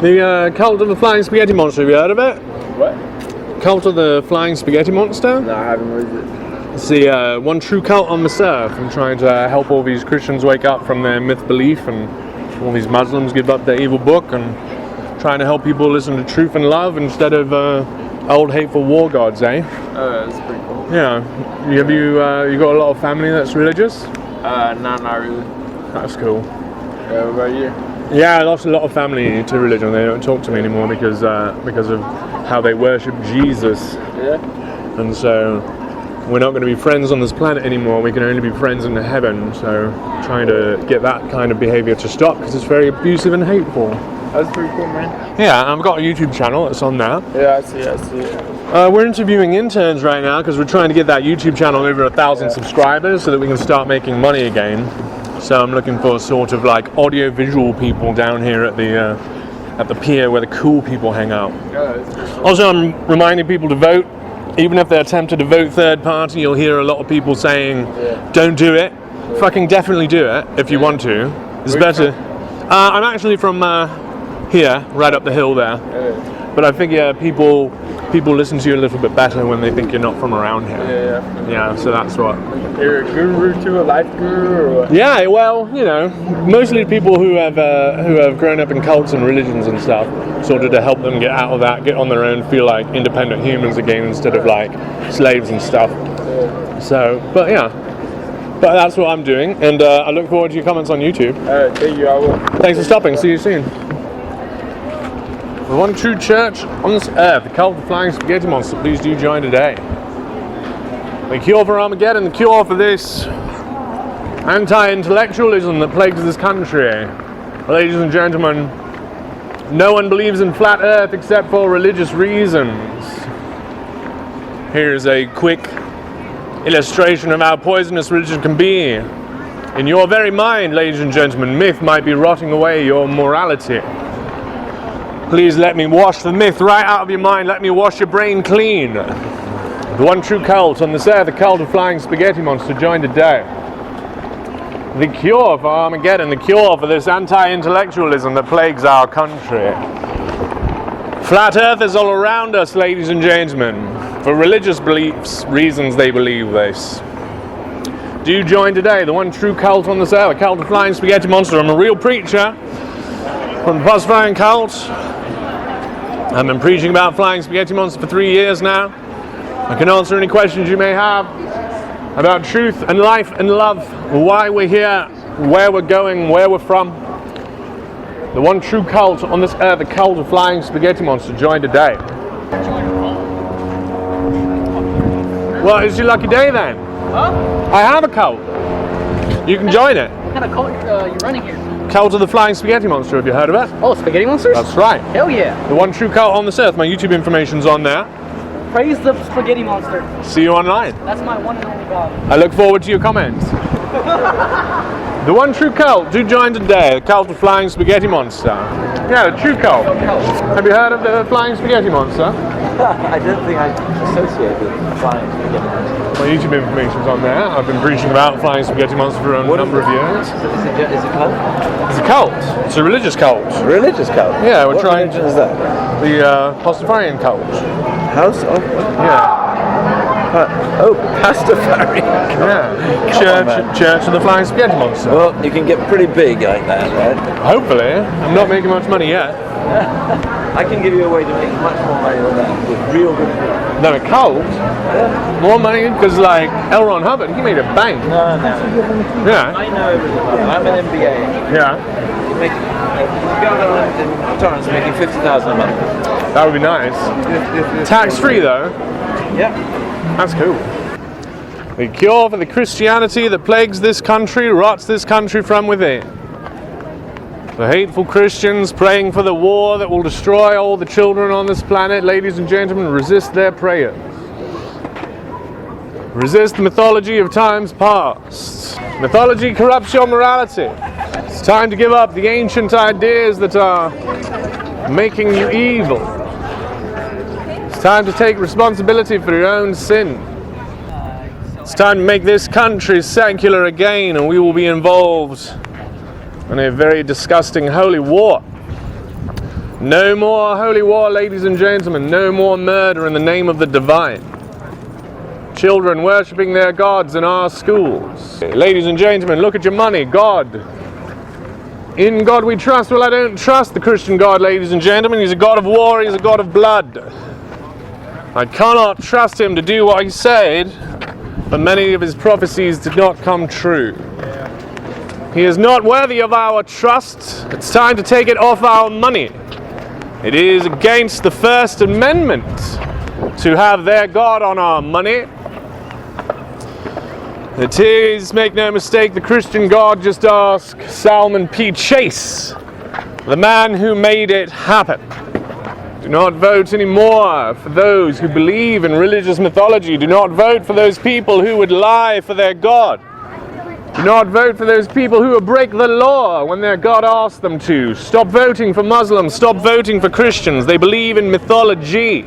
The cult of the flying spaghetti monster, have you heard of it? What? Cult of the flying spaghetti monster? No, I haven't read it. It's the one true cult on this earth, and trying to help all these Christians wake up from their myth belief, and all these Muslims give up their evil book, and trying to help people listen to truth and love instead of old hateful war gods, eh? Oh, that's pretty cool. Yeah. Have you got a lot of family that's religious? No, not really. That's cool. What about you? Yeah, I lost a lot of family to religion. They don't talk to me anymore because of how they worship Jesus. Yeah. And so we're not going to be friends on this planet anymore. We can only be friends in heaven. So trying to get that kind of behavior to stop because it's very abusive and hateful. That's pretty cool, man. Yeah, I've got a YouTube channel that's on there. Yeah, I see it. We're interviewing interns right now because we're trying to get that YouTube channel over 1,000 subscribers so that we can start making money again. So I'm looking for sort of like audio-visual people down here at the pier where the cool people hang out. Also, I'm reminding people to vote. Even if they're tempted to vote third party, you'll hear a lot of people saying, don't do it. Fucking definitely do it if you want to. It's better. I'm actually from here, right up the hill there. But I figure people listen to you a little bit better when they think you're not from around here. Yeah, so that's what. You're a guru to a life guru, or what? Yeah, well, you know, mostly people who have grown up in cults and religions and stuff, sort of to help them get out of that, get on their own, feel like independent humans again instead of like slaves and stuff. So, but yeah, but that's what I'm doing, and I look forward to your comments on YouTube. Thank you, I will. Thanks for stopping. See you soon. The one true church on this earth, the cult of the flying spaghetti monster. Please do join today. The cure for Armageddon, the cure for this anti-intellectualism that plagues this country. Ladies and gentlemen, no one believes in flat earth except for religious reasons. Here's a quick illustration of how poisonous religion can be. In your very mind, ladies and gentlemen, myth might be rotting away your morality. Please let me wash the myth right out of your mind. Let me wash your brain clean. The one true cult on this earth, the cult of flying spaghetti monster, join today. The cure for Armageddon, the cure for this anti-intellectualism that plagues our country. Flat earthers all around us, ladies and gentlemen. For religious beliefs, reasons they believe this. Do join today, the one true cult on this earth, the cult of flying spaghetti monster. I'm a real preacher from the Postflying Cult. I've been preaching about flying spaghetti monster for 3 years now. I can answer any questions you may have about truth and life and love, why we're here, where we're going, where we're from. The one true cult on this earth, the cult of flying spaghetti monster, join today. Well, it's your lucky day then. Huh? I have a cult. You can join it. What kind of cult you're running here? Cult of the flying spaghetti monster, have you heard of it? Oh, spaghetti monsters? That's right. Hell yeah. The one true cult on this earth. My YouTube information's on there. Praise the spaghetti monster. See you online. That's my one and only God. I look forward to your comments. The one true cult, do join today. The cult of flying spaghetti monster. Yeah, the true cult. Have you heard of the flying spaghetti monster? I didn't think I associated flying spaghetti monster. My YouTube information's on there. I've been preaching about flying spaghetti monster for a number of years. Is it cult? It's a cult. It's a religious cult. Religious cult? Yeah, we're what trying. religion is that? The Pastafarian cult. House of? Yeah. Pastafarian. Yeah. Church of the Flying Spaghetti Monster. Well, you can get pretty big like that, right? Hopefully. I'm not making much money yet. I can give you a way to make much more money than that with real good food. Then a cult? Yeah. More money? Because like L. Ron Hubbard, he made a bank. No. Yeah. I know everything about it. I'm an MBA. Yeah. You go to Torrance making $50,000 a month. That would be nice. Tax free though. Yeah. That's cool. The cure for the Christianity that plagues this country, rots this country from within. The hateful Christians praying for the war that will destroy all the children on this planet. Ladies and gentlemen, resist their prayers. Resist the mythology of times past. Mythology corrupts your morality. It's time to give up the ancient ideas that are making you evil. It's time to take responsibility for your own sin. It's time to make this country secular again, and we will be involved in a very disgusting holy war. No more holy war, ladies and gentlemen. No more murder in the name of the divine. Children worshipping their gods in our schools. Ladies and gentlemen, look at your money. God. In God we trust. Well, I don't trust the Christian God, ladies and gentlemen. He's a God of war. He's a God of blood. I cannot trust him to do what he said, but many of his prophecies did not come true. He is not worthy of our trust. It's time to take it off our money. It is against the First Amendment to have their God on our money. It is, make no mistake, the Christian God. Just ask Salmon P. Chase, the man who made it happen. Do not vote anymore for those who believe in religious mythology. Do not vote for those people who would lie for their God. Do not vote for those people who will break the law when their God asks them to. Stop voting for Muslims. Stop voting for Christians. They believe in mythology.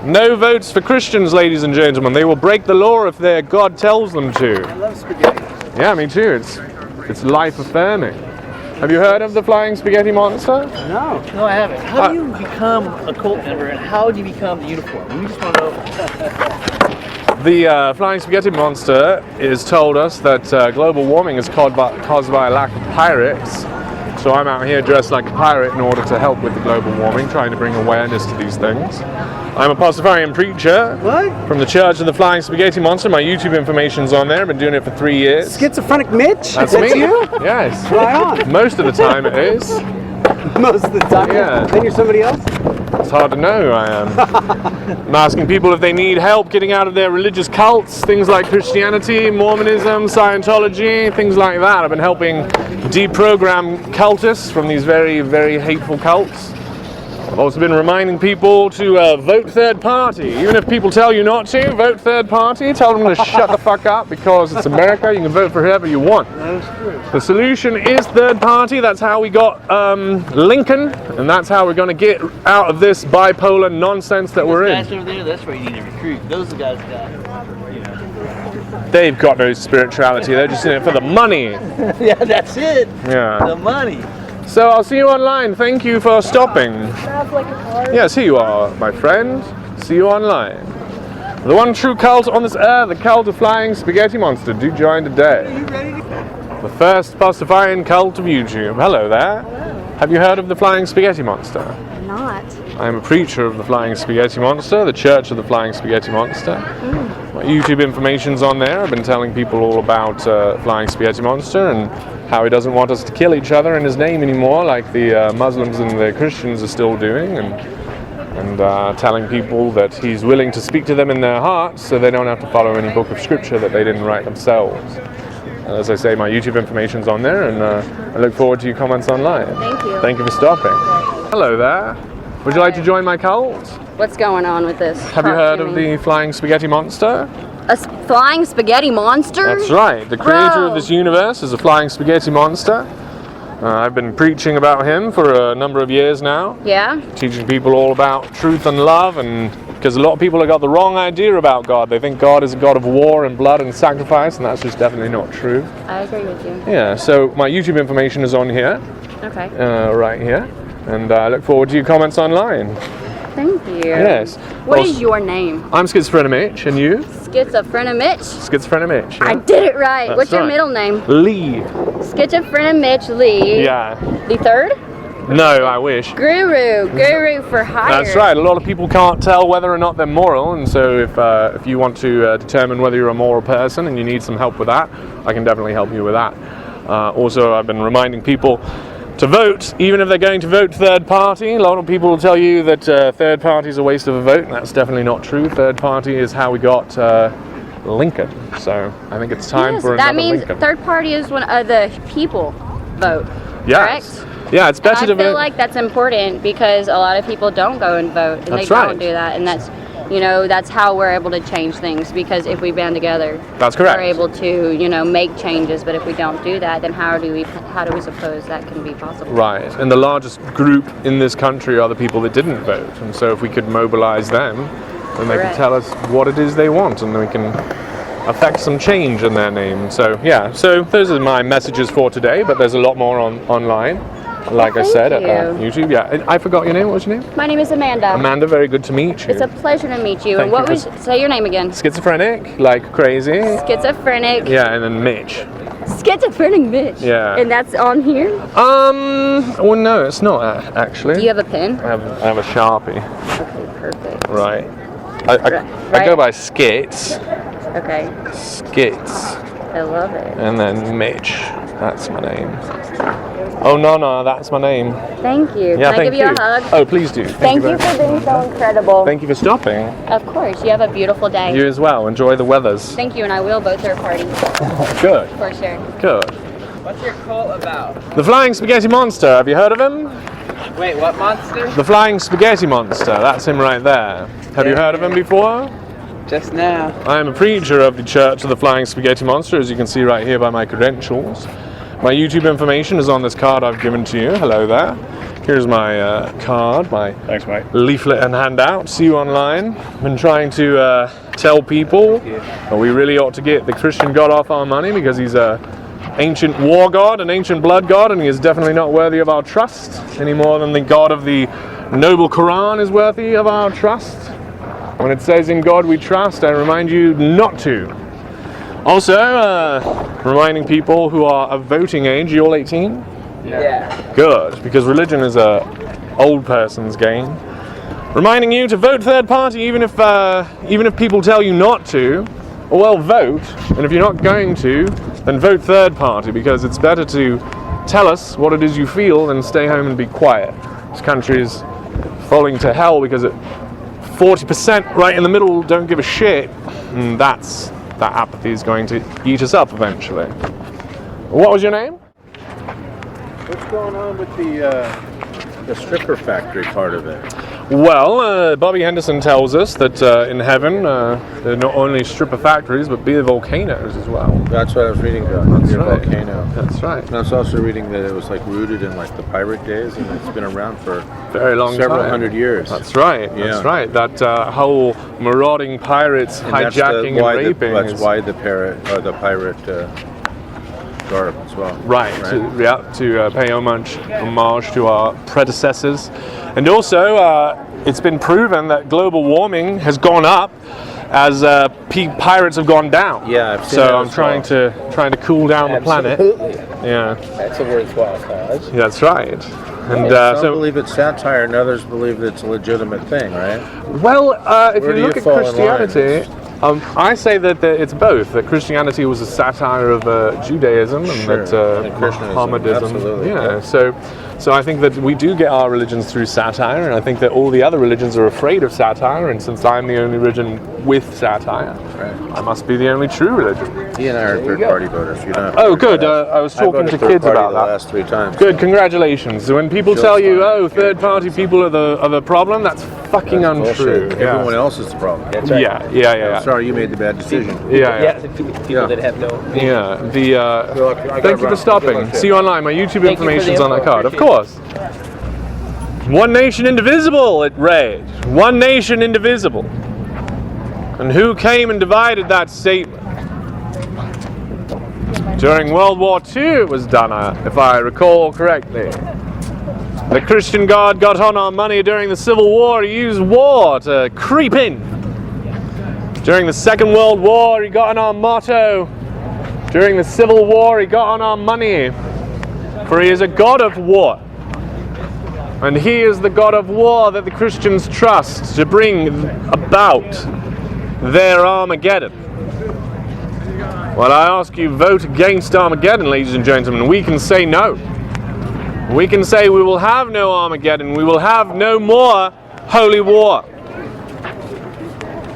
No votes for Christians, ladies and gentlemen. They will break the law if their God tells them to. I love spaghetti. Yeah, me too. It's life affirming. Have you heard of the flying spaghetti monster? No, I haven't. How do you become a cult member, and how do you become the uniform? We just want to know. The flying spaghetti monster has told us that global warming is caused by a lack of pirates. So I'm out here dressed like a pirate in order to help with the global warming, trying to bring awareness to these things. I'm a Pastafarian preacher from the Church of the Flying Spaghetti Monster. My YouTube information's on there. I've been doing it for 3 years. Schizophrenic Mitch? That's me? you? Yes. Right on. Most of the time it is. Most of the time? Yeah. Then you're somebody else? It's hard to know who I am. I'm asking people if they need help getting out of their religious cults, things like Christianity, Mormonism, Scientology, things like that. I've been helping deprogram cultists from these very, very hateful cults. I've also been reminding people to vote third party. Even if people tell you not to, vote third party. Tell them to shut the fuck up because it's America. You can vote for whoever you want. That's true. The solution is third party. That's how we got Lincoln, and that's how we're going to get out of this bipolar nonsense that we're in. Guys over there, that's where you need to recruit. Those are the guys that, They've got no spirituality. They're just in it for the money. yeah, that's it. Yeah. The money. So I'll see you online. Thank you for stopping. Yes, here you are, my friend. See you online. The one true cult on this earth, the cult of Flying Spaghetti Monster. Do join today. The first Pastafarian cult of YouTube. Hello there. Hello. Have you heard of the Flying Spaghetti Monster? Not. I am a preacher of the Flying Spaghetti Monster, the Church of the Flying Spaghetti Monster. My YouTube information's on there. I've been telling people all about Flying Spaghetti Monster and how he doesn't want us to kill each other in his name anymore, like the Muslims and the Christians are still doing, and telling people that he's willing to speak to them in their hearts so they don't have to follow any book of scripture that they didn't write themselves. As I say, my YouTube information's on there, and I look forward to your comments online. Thank you. Thank you for stopping. Hello there. Would you like to join my cult? What's going on with this? Have you heard of the Flying Spaghetti Monster? Flying Spaghetti Monster? That's right. The creator of this universe is a Flying Spaghetti Monster. I've been preaching about him for a number of years now. Yeah? Teaching people all about truth and love, and because a lot of people have got the wrong idea about God. They think God is a God of war and blood and sacrifice, and that's just definitely not true. I agree with you. Yeah, so my YouTube information is on here. Okay. Right here. And I look forward to your comments online. Thank you. Yes. What is your name? I'm Schizophrenic Mitch, and you? Schizophrenic Mitch? Schizophrenic Mitch. Yeah. I did it right. That's What's your right. middle name? Lee. Schizophrenic Mitch Lee. Yeah. The third? No, I wish. Guru for hire. That's right. A lot of people can't tell whether or not they're moral, and so if you want to determine whether you're a moral person and you need some help with that, I can definitely help you with that. Also, I've been reminding people to vote, even if they're going to vote third party. A lot of people will tell you that third party is a waste of a vote, and that's definitely not true. Third party is how we got Lincoln. So I think it's time for another that means Lincoln. third party is when the people vote. Yes. Correct? Yeah, it's better to I feel vote. like that's important because a lot of people don't go and vote, and That's they right. don't do that, and that's how we're able to change things, because if we band together, That's correct. we're able to make changes. But if we don't do that, then how do we suppose that can be possible? Right, and the largest group in this country are the people that didn't vote, and so if we could mobilize them, then they could Correct. tell us what it is they want, and then we can affect some change in their name. So yeah, so those are my messages for today, but there's a lot more online. like I Thank said, at you. YouTube. Yeah, I forgot your name. What was your name? My name is Amanda. Amanda, very good to meet you. It's a pleasure to meet you. Thank And what you was say your name again? Schizophrenic, like crazy. Schizophrenic. Yeah, and then Mitch. Schizophrenic Mitch. Yeah. And that's on here? Well, no, it's not actually. Do you have a pen? I have a Sharpie. Okay, perfect. Right. I go by Skits. Okay. Skits. I love it. And then Mitch. That's my name. Oh, no, that's my name. Thank you. Yeah, Can I give you a hug? Oh, please do. Thank you for being so incredible. Thank you for stopping. Of course. You have a beautiful day. You as well. Enjoy the weathers. Thank you, and I will vote third party. Good. For sure. Good. What's your cult about? The Flying Spaghetti Monster. Have you heard of him? Wait, what monster? The Flying Spaghetti Monster. That's him right there. Have you heard of him before? Just now. I am a preacher of the Church of the Flying Spaghetti Monster, as you can see right here by my credentials. My YouTube information is on this card I've given to you. Hello there. Here's my card, my leaflet and handout. See you online. Been trying to tell people that we really ought to get the Christian God off our money because he's a ancient war god, an ancient blood god, and he is definitely not worthy of our trust any more than the God of the noble Quran is worthy of our trust. When it says in God we trust, I remind you not to. Also, reminding people who are of voting age, you all 18? Yeah. Good, because religion is a old person's game. Reminding you to vote third party, even if people tell you not to. Well, vote, and if you're not going to, then vote third party, because it's better to tell us what it is you feel than stay home and be quiet. This country is falling to hell because 40% right in the middle don't give a shit, and that apathy is going to eat us up eventually. What was your name? What's going on with the stripper factory part of it? Well, Bobby Henderson tells us that in heaven there are not only stripper factories but beer volcanoes as well. That's what I was reading about. Beer right. volcano. That's right. And I was also reading that it was like rooted in like the pirate days, and it's been around for Very long several time. hundred years. That's right. Yeah. That's right. That whole marauding pirates And that's hijacking and raping. That's is why the pirate garb as well. Right. To pay homage to our predecessors, and also it's been proven that global warming has gone up as pirates have gone down. Yeah, I've seen so that I'm as trying to cool down the planet. Yeah, That's a worthwhile cause. that's right. And Some so, believe it's satire, and others believe that it's a legitimate thing, right? well, if Where do you look you at fall in line? Christianity, I say that it's both. That Christianity was a satire of Judaism, and Sure. that And Christianism, Mohammedism. absolutely. Yeah. So I think that we do get our religions through satire, and I think that all the other religions are afraid of satire. And since I'm the only religion with satire, Right. I must be the only true religion. He and I are third-party voters. You don't. Oh, good. I was talking to kids about the that. last 3 times. Good, congratulations. When people tell you, "Oh, third-party people are the problem," that's fucking That's untrue. bullshit. Yeah. Everyone else is the problem. Yeah. I'm sorry you made the bad decision. Yeah. The people that have no. Yeah. I Thank you for stopping. See you online. My YouTube Thank you for the information's on that info. card. Of Appreciate course. One nation indivisible, it read. One nation indivisible. And who came and divided that statement? During World War II it was done, if I recall correctly. The Christian God got on our money during the Civil War. He used war to creep in. During the Second World War he got on our motto. During the Civil War he got on our money. For he is a God of war. And he is the God of war that the Christians trust to bring about their Armageddon. Well, I ask you, vote against Armageddon, ladies and gentlemen. We can say no. We can say we will have no Armageddon. We will have no more holy war.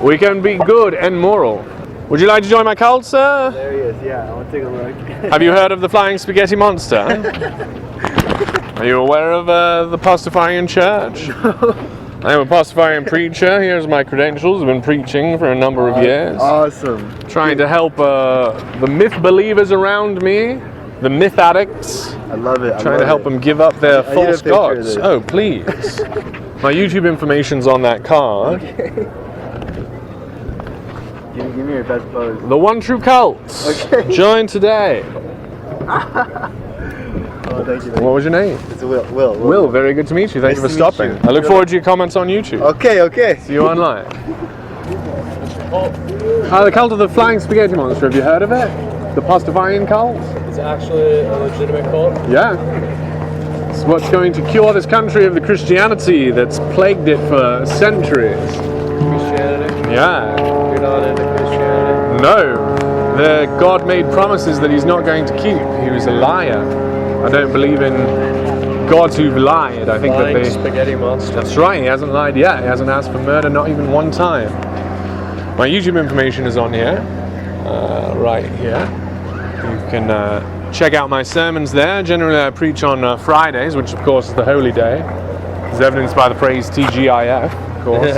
We can be good and moral. Would you like to join my cult, sir? There he is, yeah, I want to take a look. Have you heard of the Flying Spaghetti Monster? Are you aware of the Pastafarian Church? I am a Pastafarian preacher. Here's my credentials. I've been preaching for a number of years. Awesome. Trying to help the myth believers around me, the myth addicts. I love it. Trying to help them give up their I need a false picture of gods. this. Oh, please. My YouTube information's on that card. Give me your best pose. The One True Cult. Okay. Join today. thank you. What was your name? It's Will. Will. Will, very good to meet you. Thank Nice you for to meet stopping. you. I look forward to your comments on YouTube. Okay. See you online. The cult of the Flying Spaghetti Monster. Have you heard of it? The Pastafarian cult? It's actually a legitimate cult. Yeah. It's what's going to cure this country of the Christianity that's plagued it for centuries. Christianity. Yeah. You're not into Christianity. No. The God made promises that he's not going to keep. He was a liar. I don't believe in gods who've lied. I think Flying that they... spaghetti monster. That's right, he hasn't lied yet. He hasn't asked for murder, not even one time. My YouTube information is on here. Right here. You can check out my sermons there. Generally I preach on Fridays, which of course is the holy day. As evidenced by the phrase TGIF, of course.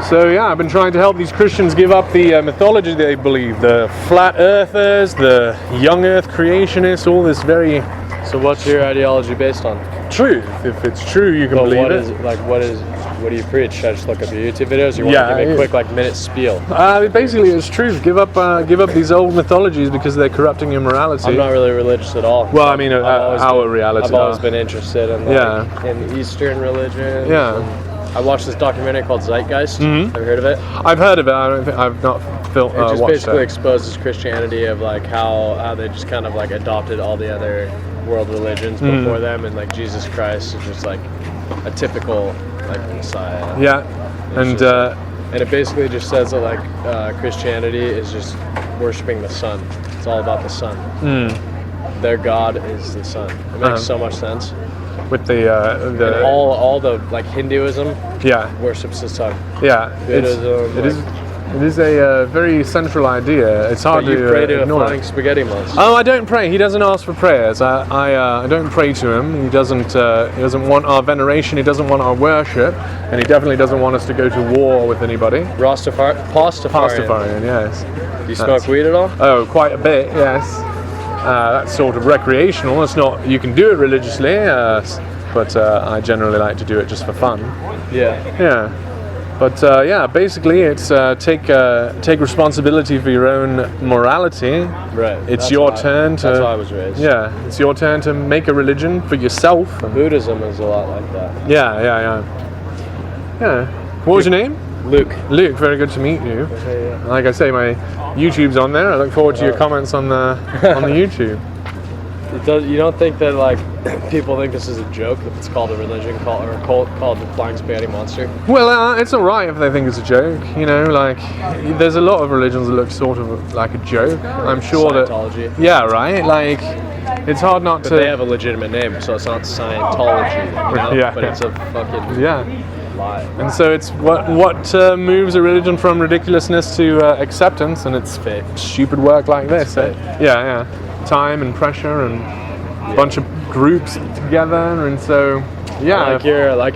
So yeah, I've been trying to help these Christians give up the mythology they believe. The flat earthers, the young earth creationists, all this very... So what's your ideology based on? truth. If it's true, you can believe what it. What do you preach? Should I just look up your YouTube videos? You want to give me a quick minute spiel? Basically, it's truth. Give up these old mythologies because they're corrupting your morality. I'm not really religious at all. Well, I mean, our reality. I've always been interested in in Eastern religions. Yeah. I watched this documentary called Zeitgeist. Mm-hmm. Have you heard of it? I've heard of it. I've not It just watched basically it. exposes Christianity of like how they just kind of like adopted all the other world religions before them, and like Jesus Christ is just like a typical like Messiah. Yeah, and it basically just says that like Christianity is just worshiping the sun. It's all about the sun. Their God is the sun. It makes so much sense. With the and all the like Hinduism, worships the sun. Yeah, Buddhism, it is a very central idea. It's hard you pray to ignore a flying spaghetti monster. Oh, I don't pray. He doesn't ask for prayers. I don't pray to him. He doesn't want our veneration. He doesn't want our worship, and he definitely doesn't want us to go to war with anybody. Pastafarian, yes. Do you smoke weed at all? Oh, quite a bit, yes. That's sort of recreational. It's not. You can do it religiously, but I generally like to do it just for fun. Yeah. Yeah. But basically it's take responsibility for your own morality. Right. It's your turn to... That's how I was raised. Yeah, it's your turn to make a religion for yourself. Buddhism is a lot like that. Yeah. What was your name? Luke. Luke, very good to meet you. Okay, yeah. Like I say, my YouTube's on there. I look forward to your comments on the YouTube. You don't think that like people think this is a joke that it's called a religion or a cult called the Flying Spaghetti Monster? Well, it's alright if they think it's a joke, you know, like, there's a lot of religions that look sort of like a joke. I'm sure Scientology. that... Yeah, right? Like, it's hard not But to... they have a legitimate name, so it's not Scientology, you know? Yeah. But it's a fucking lie. And so it's what moves a religion from ridiculousness to acceptance, and it's Faith. stupid work like this. Faith. Yeah. Time and pressure and a bunch of groups together, and so like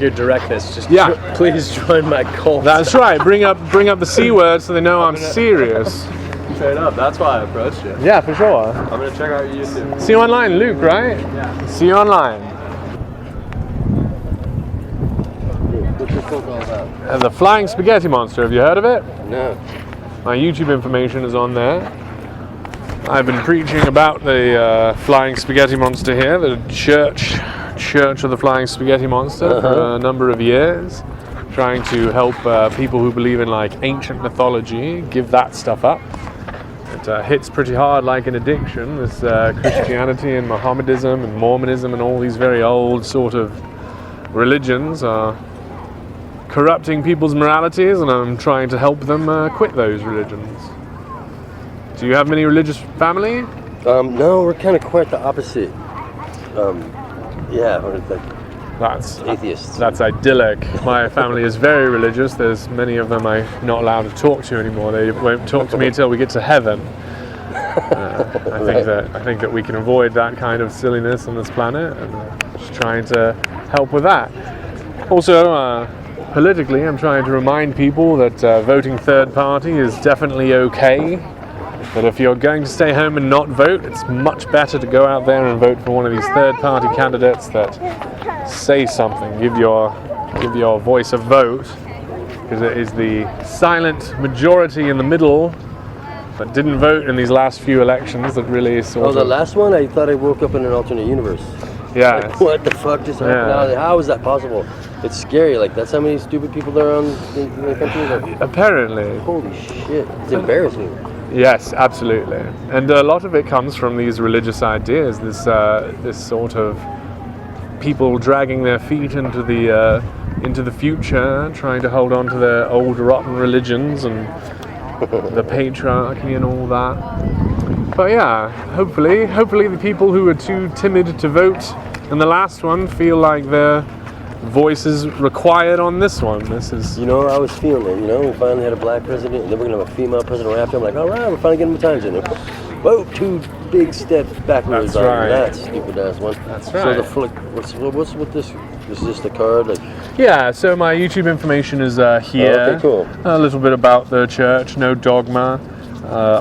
your directness. Just please join my cult. That's right. Bring up the C word so they know I'm serious. Straight up. That's why I approached you. Yeah, for sure. I'm gonna check out your YouTube. See you online, Luke, right? Yeah. See you online. What's your cult all about? The Flying Spaghetti Monster. Have you heard of it? No. My YouTube information is on there. I've been preaching about the Flying Spaghetti Monster here, the Church of the Flying Spaghetti Monster, for a number of years, trying to help people who believe in like ancient mythology give that stuff up. It hits pretty hard like an addiction, this Christianity and Mohammedanism and Mormonism and all these very old sort of religions are corrupting people's moralities, and I'm trying to help them quit those religions. Do you have many religious family? No, we're kind of quite the opposite. We're like atheists. That's idyllic. My family is very religious. There's many of them I'm not allowed to talk to anymore. They won't talk to me until we get to heaven. I think that we can avoid that kind of silliness on this planet, and just trying to help with that. Also, politically, I'm trying to remind people that voting third party is definitely okay. But if you're going to stay home and not vote, it's much better to go out there and vote for one of these third-party candidates that say something, give your voice a vote, because it is the silent majority in the middle but didn't vote in these last few elections that really sort Oh, the of... last one, I thought I woke up in an alternate universe. Yeah. Like, what the fuck just happened? Yeah. How is that possible? It's scary. Like, that's how many stupid people there are in the country. Like, Apparently. holy shit. It's embarrassing. Yes, absolutely. And a lot of it comes from these religious ideas, this sort of people dragging their feet into the future, trying to hold on to their old rotten religions and the patriarchy and all that. But yeah, hopefully the people who are too timid to vote in the last one feel like their voice is required on this one. This is... You know, I was feeling it. You know, we finally had a black president, and then we're going to have a female president right after. I'm like, all right, we're finally getting the times in there. Whoa, 2 big steps backwards. That's right. That stupid ass one. That's So right. the flick, what's with this? Is this the card? Like, Yeah, so my YouTube information is here. okay, cool. A little bit about the church, no dogma.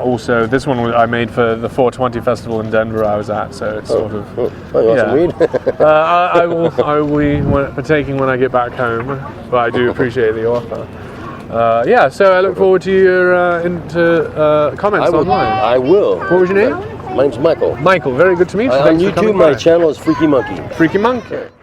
Also, this one I made for the 420 festival in Denver I was at, so it's sort of... Oh, you want some weed? I will be partaking when I get back home, but I do appreciate the offer. Yeah, so I look forward to your comments online. I will. What was your name? My name's Michael. Michael, very good to meet you. On Thanks for coming YouTube, my by. channel is Freaky Monkey. Freaky Monkey.